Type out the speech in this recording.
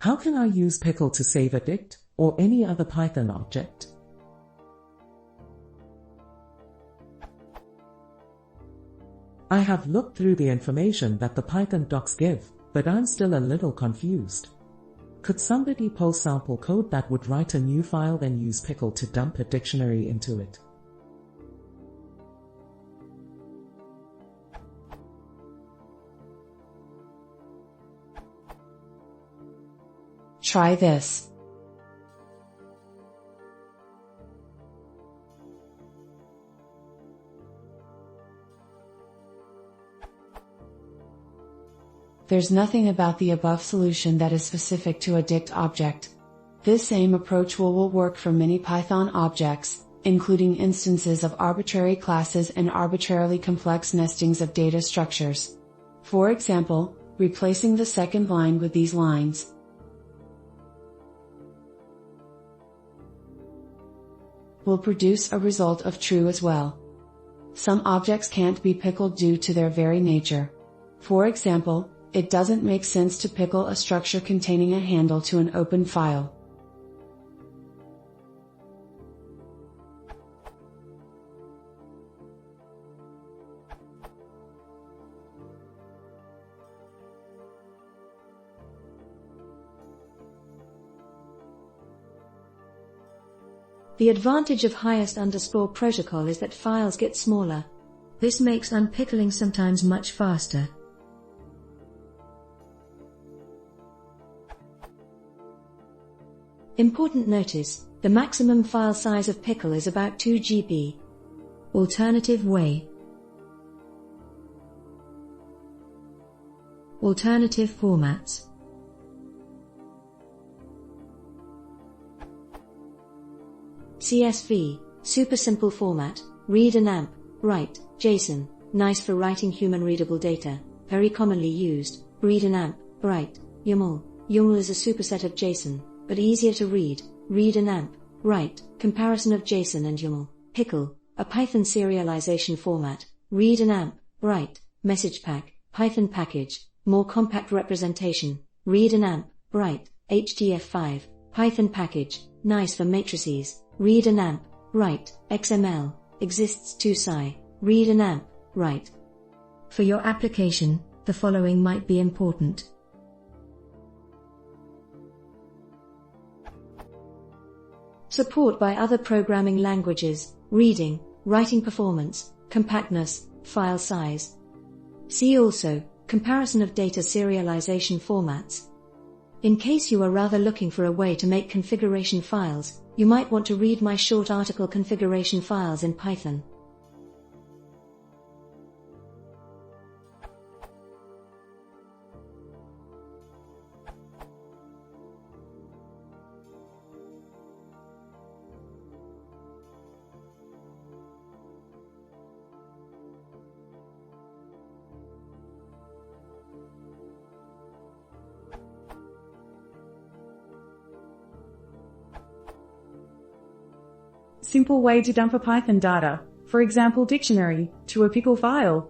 How can I use pickle to save a dict, or any other Python object? I have looked through the information that the Python docs give, but I'm still a little confused. Could somebody post sample code that would write a new file then use pickle to dump a dictionary into it? Try this. There's nothing about the above solution that is specific to a dict object. This same approach will work for many Python objects, including instances of arbitrary classes and arbitrarily complex nestings of data structures. For example, replacing the second line with these lines will produce a result of true as well. Some objects can't be pickled due to their very nature. For example, it doesn't make sense to pickle a structure containing a handle to an open file. The advantage of highest underscore protocol is that files get smaller. This makes unpickling sometimes much faster. Important notice, the maximum file size of pickle is about 2 GB. Alternative way. Alternative formats. CSV, super simple format, read and amp, write, JSON, nice for writing human readable data, very commonly used, read and amp, write, YAML. YAML is a superset of JSON, but easier to read and amp, write, comparison of JSON and YAML. Pickle, a Python serialization format, read and amp, write, message pack, Python package, more compact representation, read and amp, write, HTF5, Python package, nice for matrices, read and amp, write, XML, exists 2 SCI, read and amp, write. For your application, the following might be important. Support by other programming languages, reading, writing performance, compactness, file size. See also, comparison of data serialization formats. In case you are rather looking for a way to make configuration files, you might want to read my short article Configuration Files in Python. Simple way to dump a Python data, for example dictionary, to a pickle file.